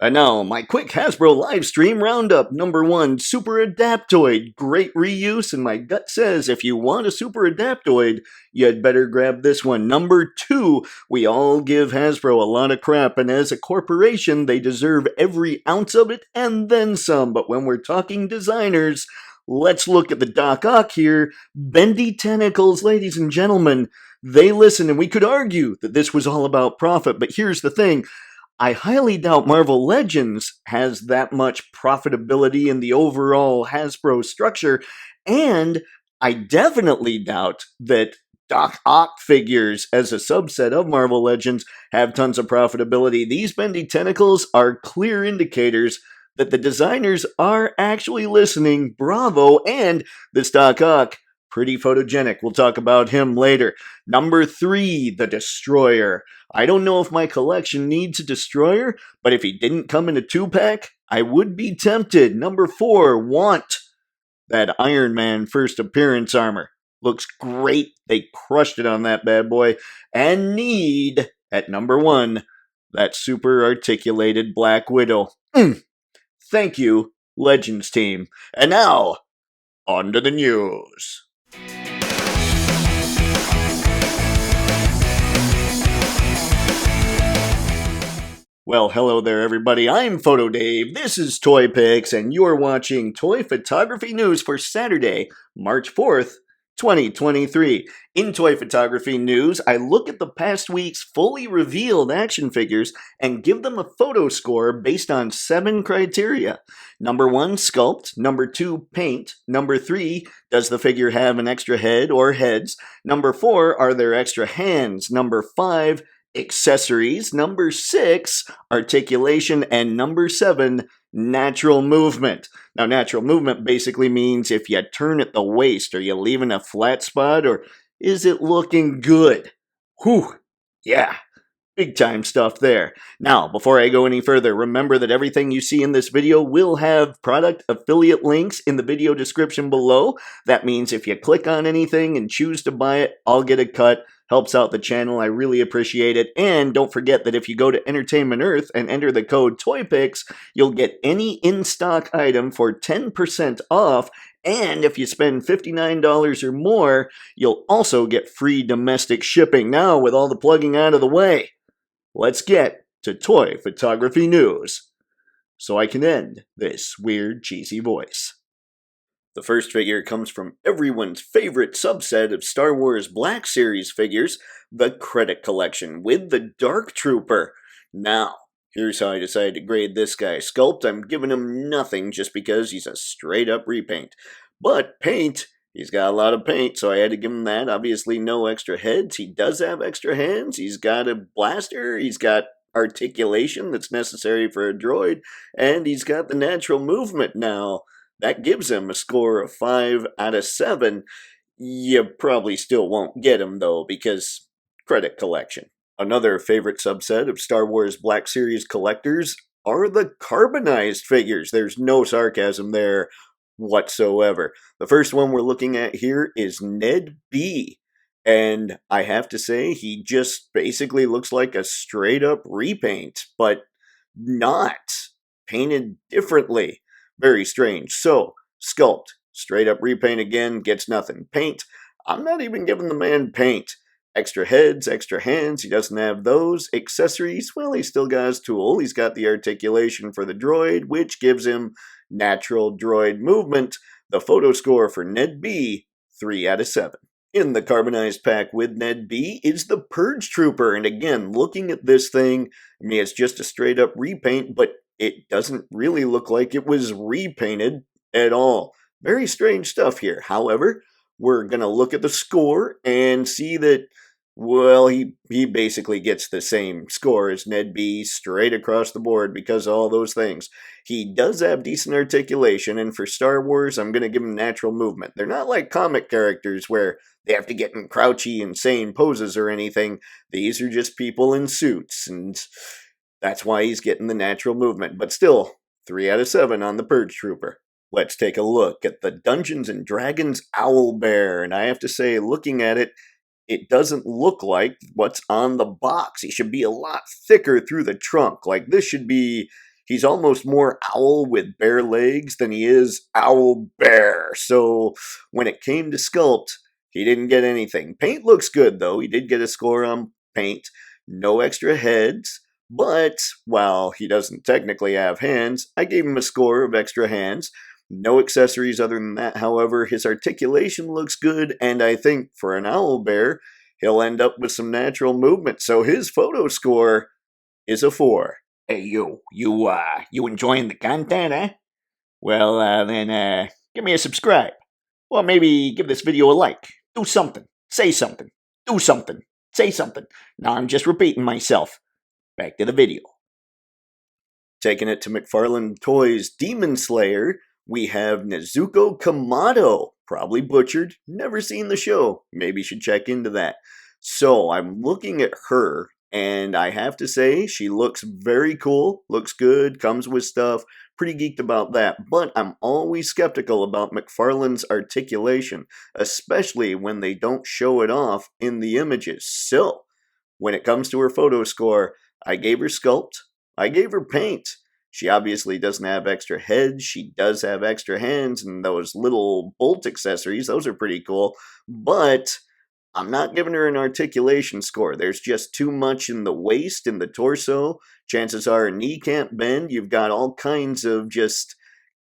And now, my quick Hasbro Livestream Roundup. Number 1, Super Adaptoid. Great reuse, and my gut says if you want a Super Adaptoid, you'd better grab this one. Number 2, we all give Hasbro a lot of crap, and as a corporation, they deserve every ounce of it and then some. But when we're talking designers, let's look at the Doc Ock here. Bendy tentacles, ladies and gentlemen. They listen, and we could argue that this was all about profit, but here's the thing. I highly doubt Marvel Legends has that much profitability in the overall Hasbro structure, and I definitely doubt that Doc Ock figures as a subset of Marvel Legends have tons of profitability. These bendy tentacles are clear indicators that the designers are actually listening. Bravo, and this Doc Ock, pretty photogenic. We'll talk about him later. Number 3, the Destroyer. I don't know if my collection needs a Destroyer, but if he didn't come in a 2-pack, I would be tempted. Number 4, Want. That Iron Man first appearance armor. Looks great. They crushed it on that bad boy. And Need, at number 1, that super articulated Black Widow. Thank you, Legends team. And now, on to the news. Well, hello there, everybody. I'm Photo Dave. This is Toypixx, and you're watching Toy Photography News for Saturday, March 4th, 2023. In Toy Photography News, I look at the past week's fully revealed action figures and give them a photo score based on 7 criteria. Number 1, sculpt. Number 2, paint. Number 3, does the figure have an extra head or heads? Number 4, are there extra hands? Number 5, accessories. Number 6, articulation. And number 7, natural movement. Now, natural movement basically means if you turn at the waist, are you leaving a flat spot, or is it looking good? Whew, yeah, big time stuff there. Now, before I go any further, remember that everything you see in this video will have product affiliate links in the video description below. That means if you click on anything and choose to buy it, I'll get a cut. Helps out the channel. I really appreciate it. And don't forget that if you go to Entertainment Earth and enter the code Toypixx, you'll get any in-stock item for 10% off. And if you spend $59 or more, you'll also get free domestic shipping. Now, with all the plugging out of the way, let's get to Toy Photography News, so I can end this weird, cheesy voice. The first figure comes from everyone's favorite subset of Star Wars Black Series figures, the Credit Collection, with the Dark Trooper. Now, here's how I decided to grade this guy. Sculpt, I'm giving him nothing just because he's a straight-up repaint. But paint, he's got a lot of paint, so I had to give him that. Obviously, no extra heads. He does have extra hands. He's got a blaster. He's got articulation that's necessary for a droid. And he's got the natural movement now. That gives him a score of 5 out of 7. You probably still won't get him, though, because Credit Collection. Another favorite subset of Star Wars Black Series collectors are the carbonized figures. There's no sarcasm there whatsoever. The first one we're looking at here is Ned B. And I have to say, he just basically looks like a straight-up repaint, but not painted differently. Very strange. So, sculpt. Straight up repaint again, gets nothing. Paint. I'm not even giving the man paint. Extra heads, extra hands, he doesn't have those. Accessories, well, he still got his tool. He's got the articulation for the droid, which gives him natural droid movement. The photo score for Ned B, 3 out of 7. In the carbonized pack with Ned B is the Purge Trooper. And again, looking at this thing, I mean, it's just a straight up repaint, but it doesn't really look like it was repainted at all. Very strange stuff here. However, we're going to look at the score and see that, well, he basically gets the same score as Ned B straight across the board because of all those things. He does have decent articulation, and for Star Wars, I'm going to give him natural movement. They're not like comic characters where they have to get in crouchy, insane poses or anything. These are just people in suits, and that's why he's getting the natural movement. But still, 3 out of 7 on the Purge Trooper. Let's take a look at the Dungeons & Dragons Owlbear. And I have to say, looking at it, it doesn't look like what's on the box. He should be a lot thicker through the trunk. Like, this should be He's almost more owl with bare legs than he is owl bear. So when it came to sculpt, he didn't get anything. Paint looks good though. He did get a score on paint. No extra heads. But while he doesn't technically have hands, I gave him a score of extra hands. No accessories other than that. However, his articulation looks good, and I think for an owl bear, he'll end up with some natural movement. So his photo score is a 4. Hey, you enjoying the content, eh? Well, then, give me a subscribe. Or maybe give this video a like. Do something. Say something. Do something. Say something. Now I'm just repeating myself. Back to the video. Taking it to McFarlane Toys Demon Slayer, we have Nezuko Kamado. Probably butchered. Never seen the show. Maybe should check into that. So I'm looking at her, and I have to say, she looks very cool. Looks good. Comes with stuff. Pretty geeked about that. But I'm always skeptical about McFarlane's articulation, especially when they don't show it off in the images. So, when it comes to her photo score, I gave her sculpt. I gave her paint. She obviously doesn't have extra heads. She does have extra hands and those little bolt accessories. Those are pretty cool. But I'm not giving her an articulation score. There's just too much in the waist, in the torso. Chances are her knee can't bend. You've got all kinds of just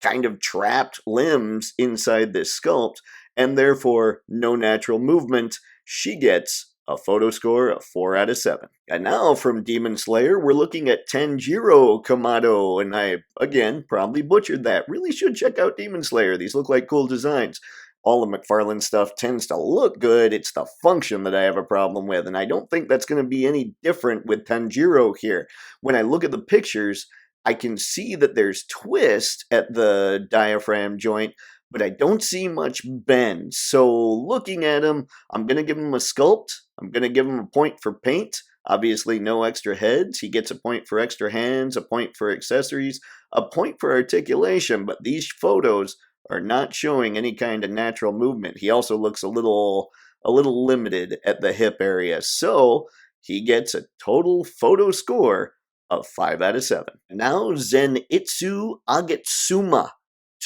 kind of trapped limbs inside this sculpt, and therefore no natural movement. She gets a photo score of 4 out of 7. And now from Demon Slayer, we're looking at Tanjiro Kamado, and I, again, probably butchered that. Really should check out Demon Slayer. These look like cool designs. All of McFarlane stuff tends to look good. It's the function that I have a problem with, and I don't think that's going to be any different with Tanjiro here. When I look at the pictures, I can see that there's twist at the diaphragm joint, but I don't see much bend. So looking at him, I'm going to give him a sculpt. I'm going to give him a point for paint. Obviously, no extra heads. He gets a point for extra hands, a point for accessories, a point for articulation, but these photos are not showing any kind of natural movement. He also looks a little limited at the hip area. So he gets a total photo score of 5 out of 7. Now Zenitsu Agetsuma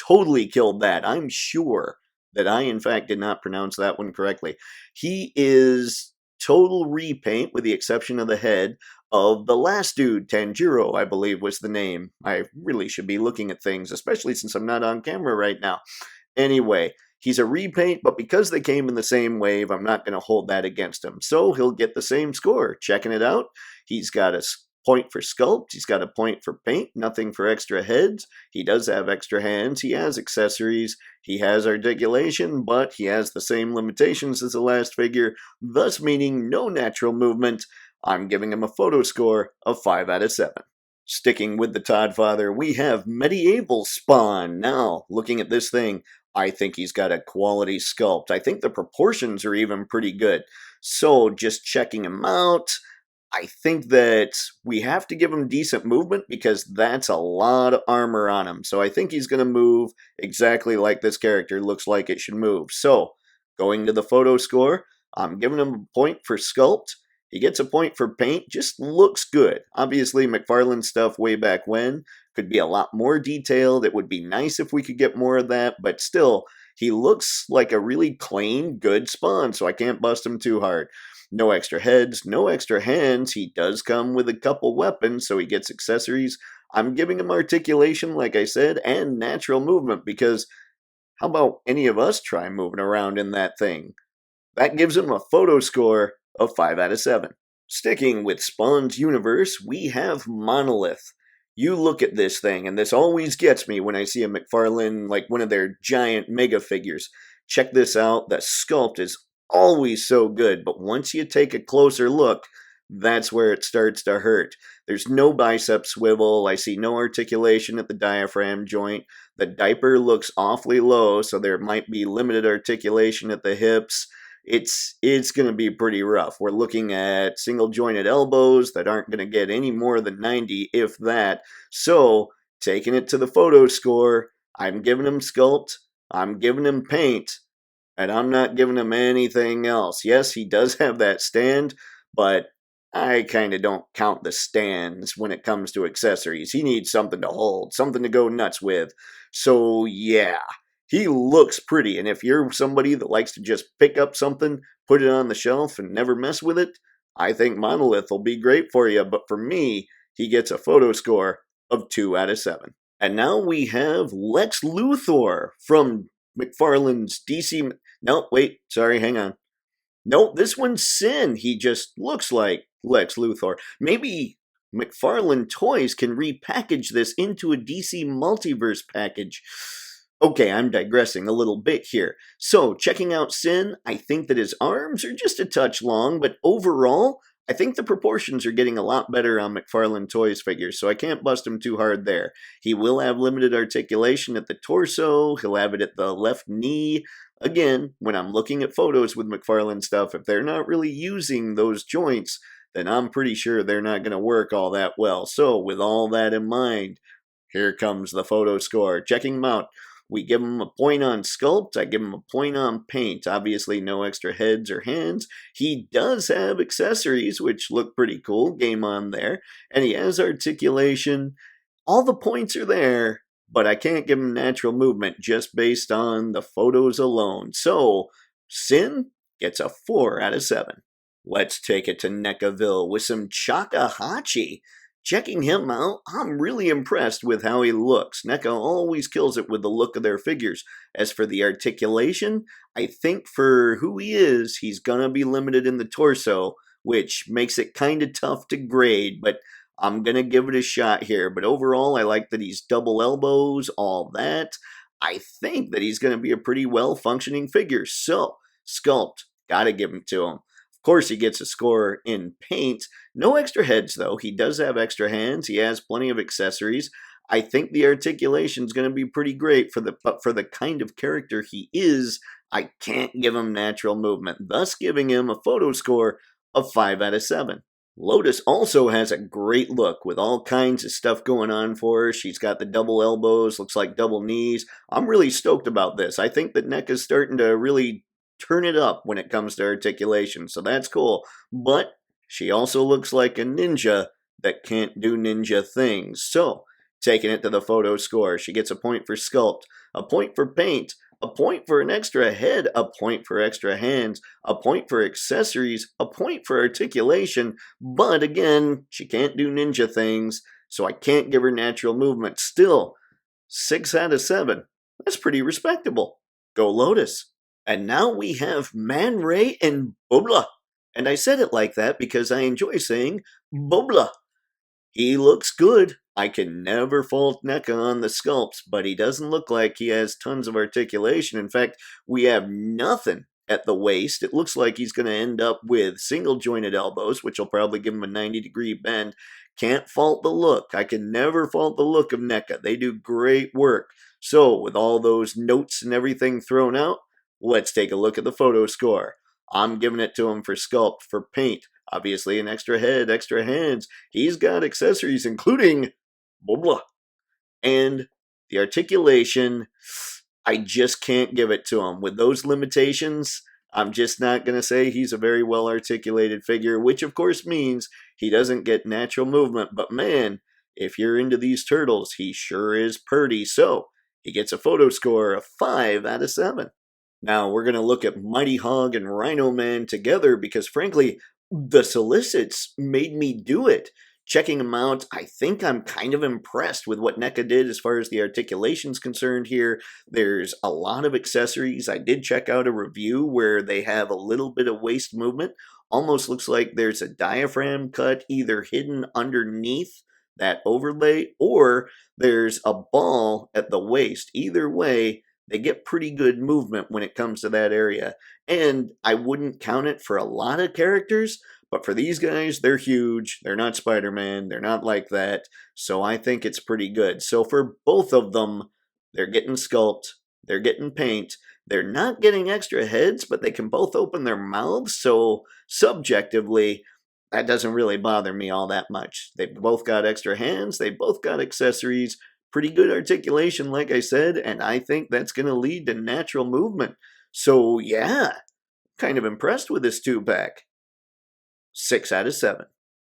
totally killed that. I'm sure that I, in fact, did not pronounce that one correctly. He is total repaint, with the exception of the head, of the last dude, Tanjiro, I believe was the name. I really should be looking at things, especially since I'm not on camera right now. Anyway, he's a repaint, but because they came in the same wave, I'm not going to hold that against him. So he'll get the same score. Checking it out, he's got a point for sculpt, he's got a point for paint, nothing for extra heads. He does have extra hands, he has accessories, he has articulation, but he has the same limitations as the last figure, thus meaning no natural movement. I'm giving him a photo score of 5 out of 7. Sticking with the Toddfather, we have Medieval Spawn. Now, looking at this thing, I think he's got a quality sculpt. I think the proportions are even pretty good. So, just checking him out, I think that we have to give him decent movement because that's a lot of armor on him. So I think he's going to move exactly like this character looks like it should move. So, going to the photo score, I'm giving him a point for sculpt. He gets a point for paint, just looks good. Obviously, McFarlane stuff way back when could be a lot more detailed. It would be nice if we could get more of that, but still, he looks like a really clean, good Spawn, so I can't bust him too hard. No extra heads, no extra hands. He does come with a couple weapons, so he gets accessories. I'm giving him articulation, like I said, and natural movement, because how about any of us try moving around in that thing? That gives him a photo score of 5 out of 7. Sticking with Spawn's universe, we have Monolith. You look at this thing, and this always gets me when I see a McFarlane, like one of their giant mega figures. Check this out, the sculpt is always so good, but once you take a closer look, that's where it starts to hurt. There's no bicep swivel, I see no articulation at the diaphragm joint, the diaper looks awfully low, so there might be limited articulation at the hips. It's going to be pretty rough. We're looking at single jointed elbows that aren't going to get any more than 90, if that. So, taking it to the photo score, I'm giving him sculpt, I'm giving him paint, and I'm not giving him anything else. Yes, he does have that stand, but I kinda don't count the stands when it comes to accessories. He needs something to hold, something to go nuts with. So yeah, he looks pretty, and if you're somebody that likes to just pick up something, put it on the shelf, and never mess with it, I think Monolith will be great for you, but for me, he gets a photo score of 2 out of 7. And now we have Lex Luthor from McFarlane's DC. No, wait, sorry, hang on. Nope, this one's Sin. He just looks like Lex Luthor. Maybe McFarlane Toys can repackage this into a DC Multiverse package. Okay, I'm digressing a little bit here. So, checking out Sin, I think that his arms are just a touch long, but overall, I think the proportions are getting a lot better on McFarlane Toys figures, so I can't bust him too hard there. He will have limited articulation at the torso, he'll have it at the left knee. Again, when I'm looking at photos with McFarlane stuff, if they're not really using those joints, then I'm pretty sure they're not going to work all that well. So, with all that in mind, here comes the photo score. Checking them out. We give him a point on sculpt. I give him a point on paint. Obviously, no extra heads or hands. He does have accessories, which look pretty cool. Game on there. And he has articulation. All the points are there, but I can't give him natural movement just based on the photos alone. So, Sin gets a 4 out of 7. Let's take it to Necaville with some Chakahachi. Checking him out, I'm really impressed with how he looks. NECA always kills it with the look of their figures. As for the articulation, I think for who he is, he's gonna be limited in the torso, which makes it kinda tough to grade, but I'm gonna give it a shot here. But overall, I like that he's double elbows, all that. I think that he's gonna be a pretty well-functioning figure. So, sculpt, gotta give him to him. Of course, he gets a score in paint. No extra heads, though. He does have extra hands. He has plenty of accessories. I think the articulation is going to be pretty great but for the kind of character he is, I can't give him natural movement, thus giving him a photo score of 5 out of 7. Lotus also has a great look with all kinds of stuff going on for her. She's got the double elbows, looks like double knees. I'm really stoked about this. I think that NECA's starting to really turn it up when it comes to articulation, so that's cool. But she also looks like a ninja that can't do ninja things. So, taking it to the photo score, she gets a point for sculpt, a point for paint, a point for an extra head, a point for extra hands, a point for accessories, a point for articulation, but again, she can't do ninja things, so I can't give her natural movement. Still, 6 out of 7. That's pretty respectable. Go Lotus. And now we have Man Ray and Bobla. And I said it like that because I enjoy saying Bobla. He looks good. I can never fault NECA on the sculpts, but he doesn't look like he has tons of articulation. In fact, we have nothing at the waist. It looks like he's going to end up with single jointed elbows, which will probably give him a 90-degree bend. Can't fault the look. I can never fault the look of NECA. They do great work. So, with all those notes and everything thrown out, let's take a look at the photo score. I'm giving it to him for sculpt, for paint, obviously an extra head, extra hands. He's got accessories including blah blah. And the articulation, I just can't give it to him. With those limitations, I'm just not going to say he's a very well articulated figure, which of course means he doesn't get natural movement. But man, if you're into these turtles, he sure is purty. So, he gets a photo score of 5 out of 7. Now, we're going to look at Mighty Hog and Rhino Man together because, frankly, the solicits made me do it. Checking them out, I think I'm kind of impressed with what NECA did as far as the articulation's concerned here. There's a lot of accessories. I did check out a review where they have a little bit of waist movement. Almost looks like there's a diaphragm cut either hidden underneath that overlay or there's a ball at the waist. Either way, they get pretty good movement when it comes to that area. And I wouldn't count it for a lot of characters, but for these guys, they're huge. They're not Spider-Man. They're not like that. So I think it's pretty good. So for both of them, they're getting sculpt. They're getting paint. They're not getting extra heads, but they can both open their mouths. So subjectively, that doesn't really bother me all that much. They've both got extra hands. They both got accessories. Pretty good articulation, like I said, and I think that's going to lead to natural movement. So, yeah, kind of impressed with this 2-pack. 6 out of 7.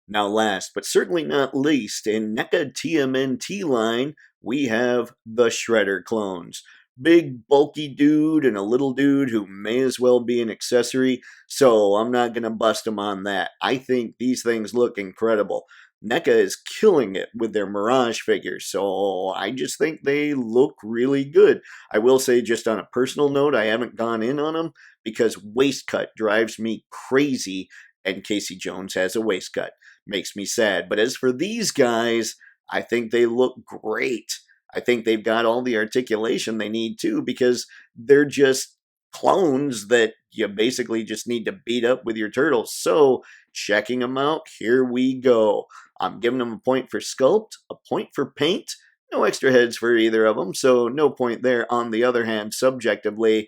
Now last, but certainly not least, in NECA TMNT line, we have the Shredder clones. Big, bulky dude and a little dude who may as well be an accessory, so I'm not going to bust him on that. I think these things look incredible. NECA is killing it with their Mirage figures, so I just think they look really good. I will say, just on a personal note, I haven't gone in on them because waist cut drives me crazy, and Casey Jones has a waist cut. Makes me sad. But as for these guys, I think they look great. I think they've got all the articulation they need too, because they're just clones that you basically just need to beat up with your turtles. So, checking them out, here we go. I'm giving them a point for sculpt, a point for paint, no extra heads for either of them, so no point there. On the other hand, subjectively,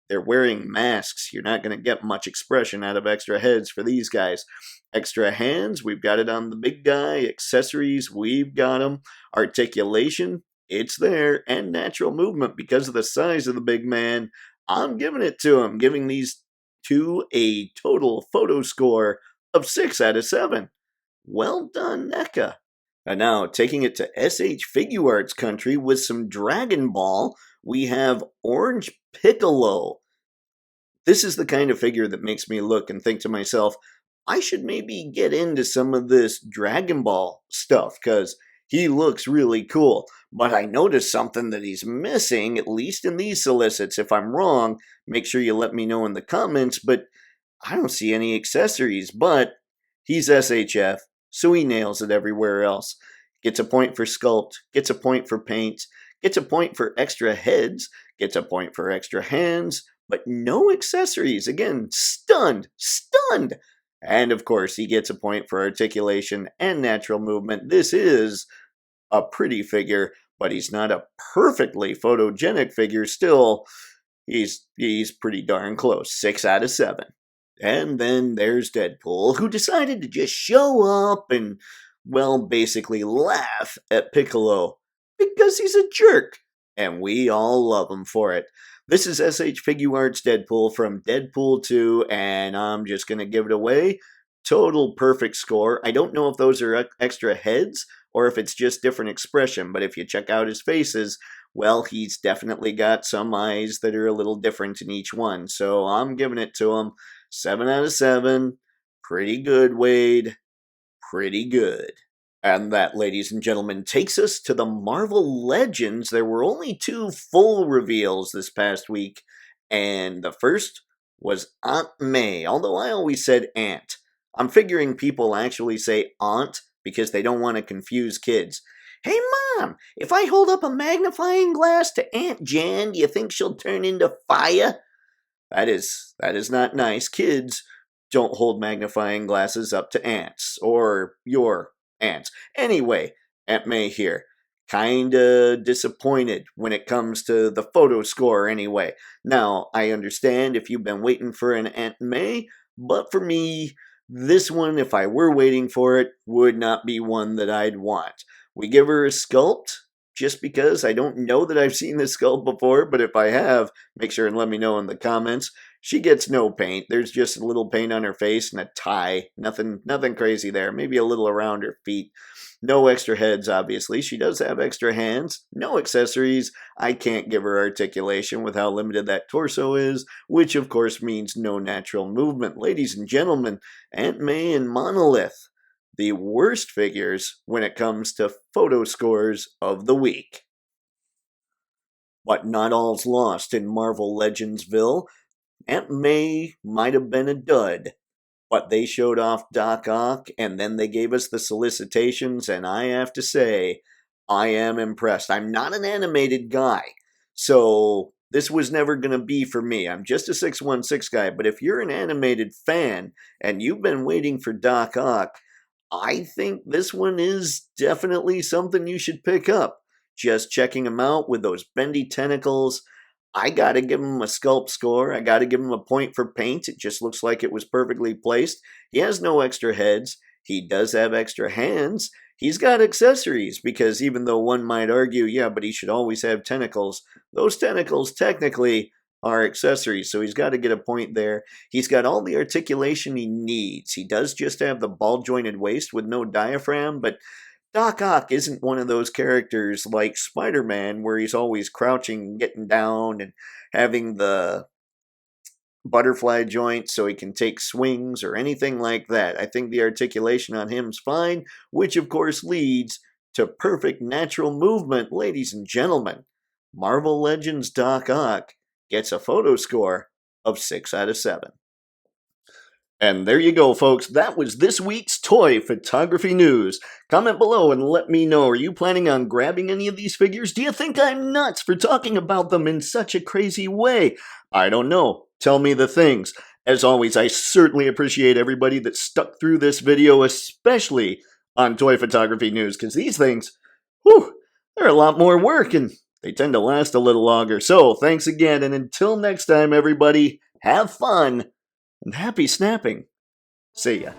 they're wearing masks. You're not going to get much expression out of extra heads for these guys. Extra hands, we've got it on the big guy. Accessories, we've got them. Articulation, it's there. And natural movement, because of the size of the big man, I'm giving it to him. Giving these two a total photo score of 6 out of 7. Well done, NECA. And now, taking it to SH Figuarts country with some Dragon Ball, we have Orange Piccolo. This is the kind of figure that makes me look and think to myself, I should maybe get into some of this Dragon Ball stuff, because he looks really cool. But I noticed something that he's missing, at least in these solicits. If I'm wrong, make sure you let me know in the comments, but I don't see any accessories. But he's SHF, so he nails it everywhere else. Gets a point for sculpt, gets a point for paint, gets a point for extra heads, gets a point for extra hands, but no accessories. Again, stunned. And of course, he gets a point for articulation and natural movement. This is a pretty figure, but he's not a perfectly photogenic figure. Still, he's pretty darn close. 6 out of 7. And then there's Deadpool, who decided to just show up and, well, basically laugh at Piccolo because he's a jerk, and we all love him for it. This is SH Figuarts Deadpool from Deadpool 2, and I'm just going to give it away. Total perfect score. I don't know if those are extra heads or if it's just different expression, but if you check out his faces, well, he's definitely got some eyes that are a little different in each one, so I'm giving it to him. 7 out of 7. Pretty good, Wade. Pretty good. And that, ladies and gentlemen, takes us to the Marvel Legends. There were only 2 full reveals this past week, and the first was Aunt May, although I always said Aunt. I'm figuring people actually say Aunt because they don't want to confuse kids. Hey, Mom, if I hold up a magnifying glass to Aunt Jan, do you think she'll turn into fire? That is not nice. Kids don't hold magnifying glasses up to aunts, or your aunts. Anyway, Aunt May here. Kinda disappointed when it comes to the photo score anyway. Now, I understand if you've been waiting for an Aunt May, but for me, this one, if I were waiting for it, would not be one that I'd want. We give her a sculpt, just because I don't know that I've seen this sculpt before, but if I have, make sure and let me know in the comments. She gets no paint. There's just a little paint on her face and a tie. Nothing crazy there. Maybe a little around her feet. No extra heads, obviously. She does have extra hands. No accessories. I can't give her articulation with how limited that torso is, which of course means no natural movement. Ladies and gentlemen, Aunt May and Monolith, the worst figures when it comes to photo scores of the week. But not all's lost in Marvel Legendsville. Aunt May might have been a dud, but they showed off Doc Ock, and then they gave us the solicitations, and I have to say, I am impressed. I'm not an animated guy, so this was never going to be for me. I'm just a 616 guy, but if you're an animated fan, and you've been waiting for Doc Ock, I think this one is definitely something you should pick up. Just checking him out with those bendy tentacles, I gotta give him a sculpt score. I gotta give him a point for paint. It just looks like it was perfectly placed. He has no extra heads. He does have extra hands. He's got accessories, because even though one might argue, yeah, but he should always have tentacles, those tentacles technically are accessories, so he's got to get a point there. He's got all the articulation he needs. He does just have the ball-jointed waist with no diaphragm, but Doc Ock isn't one of those characters like Spider-Man where he's always crouching and getting down and having the butterfly joint so he can take swings or anything like that. I think the articulation on him's fine, which of course leads to perfect natural movement, ladies and gentlemen. Marvel Legends Doc Ock gets a photo score of 6 out of 7. And there you go, folks. That was this week's toy photography news. Comment below and let me know, are you planning on grabbing any of these figures? Do you think I'm nuts for talking about them in such a crazy way? I don't know. Tell me the things. As always, I certainly appreciate everybody that stuck through this video, especially on toy photography news, because these things, whew, they're a lot more work and they tend to last a little longer. So, thanks again, and until next time, everybody, have fun and happy snapping. See ya.